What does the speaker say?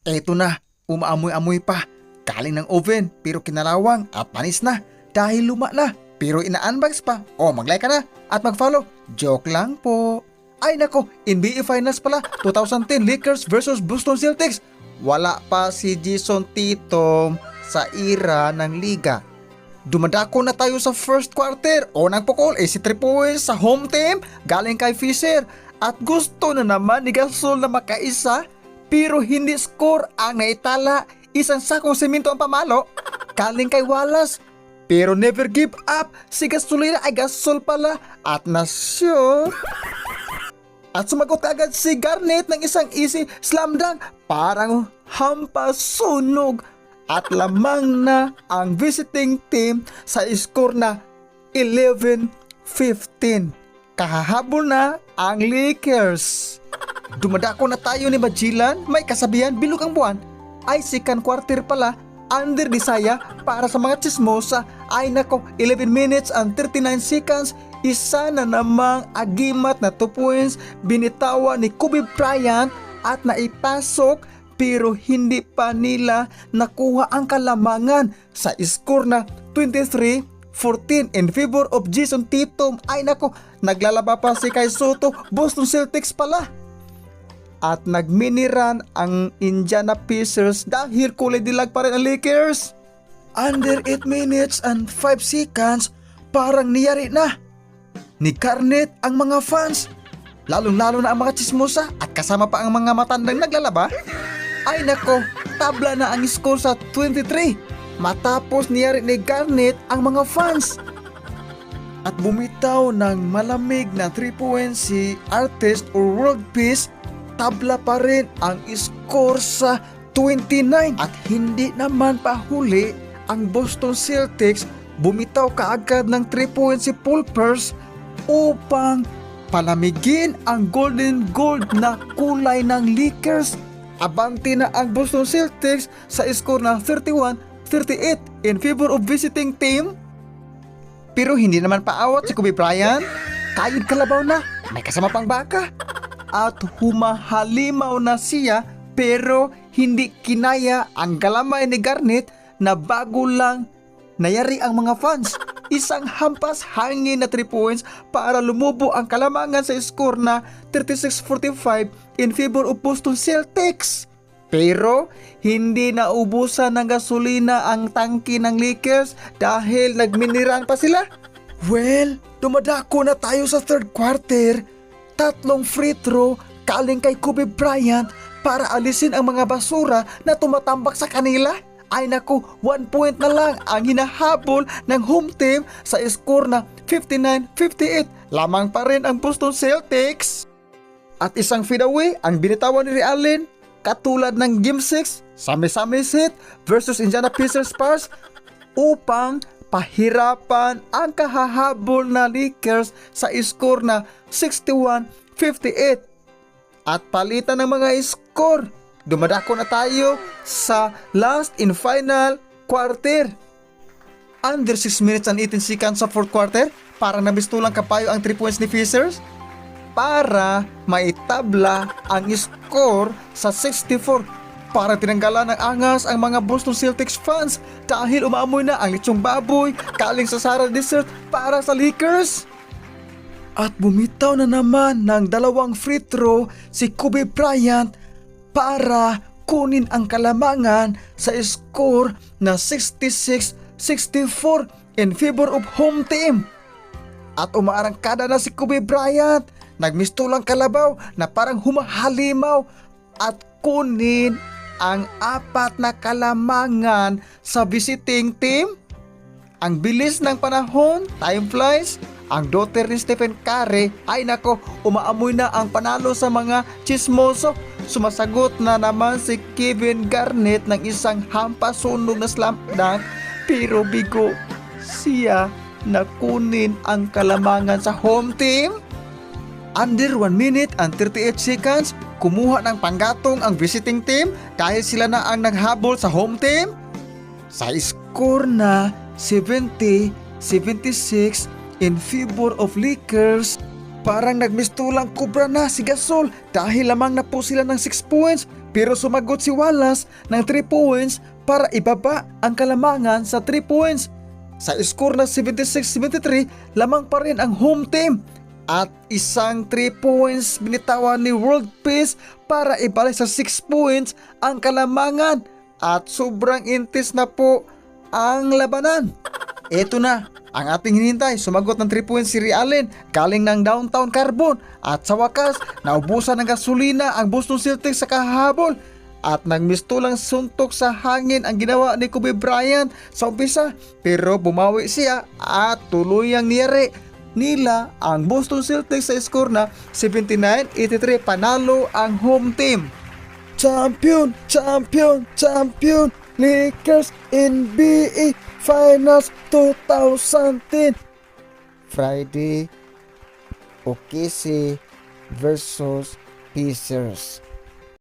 Eto na, umaamoy-amoy pa. Galing ng oven pero kinalawang at panis na dahil luma na pero ina-unbox pa. O mag-like ka na at mag-follow. Joke lang po. Ay nako, NBA Finals pala 2010 Lakers versus Boston Celtics. Wala pa si Jason Tatum sa era ng liga. Dumadako na tayo sa first quarter. Unang pukol si 3 points sa home team galing kay Fisher. At gusto na naman ni Gasol na makaisa pero hindi score ang naitala. Isang sakong semento ang pamalo galing kay Wallace. Pero never give up. Si Gasolina ay Gasol pala at nasyo. At sumagot agad si Garnett ng isang easy slam dunk. Parang hampas sunog. At lamang na ang visiting team sa score na 11-15. Kahahabol na ang Lakers. Dumadako na tayo ni Magellan. May kasabihan, bilog ang buwan. Ay second quarter pala. Under Disaya para sa mga chismosa. Ay nako, 11 minutes and 39 seconds. Isa na namang agimat na 2 points binitawan ni Kobe Bryant at naipasok pero hindi pa nila nakuha ang kalamangan sa score na 23-14 in favor of Jason Tatum. Ay nako, naglalaba pa si Kai Soto, Boston Celtics pala. At nagminiran ang Indiana Pacers dahil kulay dilag pa rin ang Lakers. Under 8 minutes and 5 seconds, parang niyari na ni Garnett ang mga fans, lalong-lalo na ang mga chismosa at kasama pa ang mga matandang naglalaba. Ay nako, tabla na ang score sa 23 matapos niyari ni Garnett ang mga fans. At bumitaw ng malamig na 3 points si Artist or World Peace, tabla pa rin ang score sa 29. At hindi naman pahuli ang Boston Celtics, bumitaw kaagad ng 3 points si Paul Pierce upang palamigin ang golden gold na kulay ng Lakers. Abante na ang Boston Celtics sa score na 31-38 in favor of visiting team. Pero hindi naman paawat si Kobe Bryant. Kayod kalabaw na, may kasama pang baka. At humahalimaw na siya pero hindi kinaya ang galamay ni Garnett na bago lang nayari ang mga fans. Isang hampas hangin na 3 points para lumubo ang kalamangan sa score na 36-45 in favor of Boston Celtics. Pero hindi naubusan ng gasolina ang tangke ng Lakers dahil nagminiran pa sila. Well, dumadako na tayo sa third quarter. 3 free throw galing kay Kobe Bryant para alisin ang mga basura na tumatambak sa kanila. Ay naku, 1 point na lang ang hinahabol ng home team sa score na 59-58. Lamang pa rin ang Boston Celtics. At isang fadeaway ang binitawan ni Ray Allen katulad ng Game 6 sa Misamis Heat versus Indiana Pacers Spurs upang pahirapan ang kahahabol na Lakers sa score na 61-58. At palitan ng mga score, dumadako na tayo sa last and final quarter. Under 6 minutes and 18 seconds sa fourth quarter, para nabistulang kapayo ang 3 points ni Pacers para maitabla ang score sa 64. Para tinanggalan ng angas ang mga Boston Celtics fans dahil umaamoy na ang lechong baboy galing sa Sara Dessert para sa Lakers. At bumitaw na naman ng 2 free throw si Kobe Bryant para kunin ang kalamangan sa score na 66-64 in favor of home team. At umaarangkada na si Kobe Bryant, nagmistulang kalabaw na parang humahalimaw at kunin ang 4 na kalamangan sa visiting team. Ang bilis ng panahon, time flies. Ang daughter ni Stephen Curry, ay nako, umaamoy na ang panalo sa mga chismoso. Sumasagot na naman si Kevin Garnett ng isang hampasunog na slam dunk, pero bigo siya na kunin ang kalamangan sa home team. Under 1 minute and 38 seconds, kumuha ng panggatong ang visiting team dahil sila na ang naghabol sa home team. Sa score na 70-76 in favor of Lakers, parang nagmistulang kubra na si Gasol dahil lamang na po sila ng 6 points Pero sumagot si Wallace ng 3 points para ibaba ang kalamangan sa 3 points. Sa score na 76-73, lamang pa rin ang home team. At isang 3 points binitawan ni World Peace para ibalik sa 6 points ang kalamangan. At sobrang intis na po ang labanan. Ito na ang ating hinintay. Sumagot ng 3 points si Realin galing ng Downtown Carbon. At sa wakas, naubusan ng gasolina ang Boston Celtics sa kahabol. At nagmistulang suntok sa hangin ang ginawa ni Kobe Bryant sa umpisa. Pero bumawi siya at tuluyang niyari nila ang Boston Celtics sa score na 79-83. Panalo ang home team. Champion! Champion! Champion! Lakers NBA Finals 2010. Friday, OKC versus Pacers.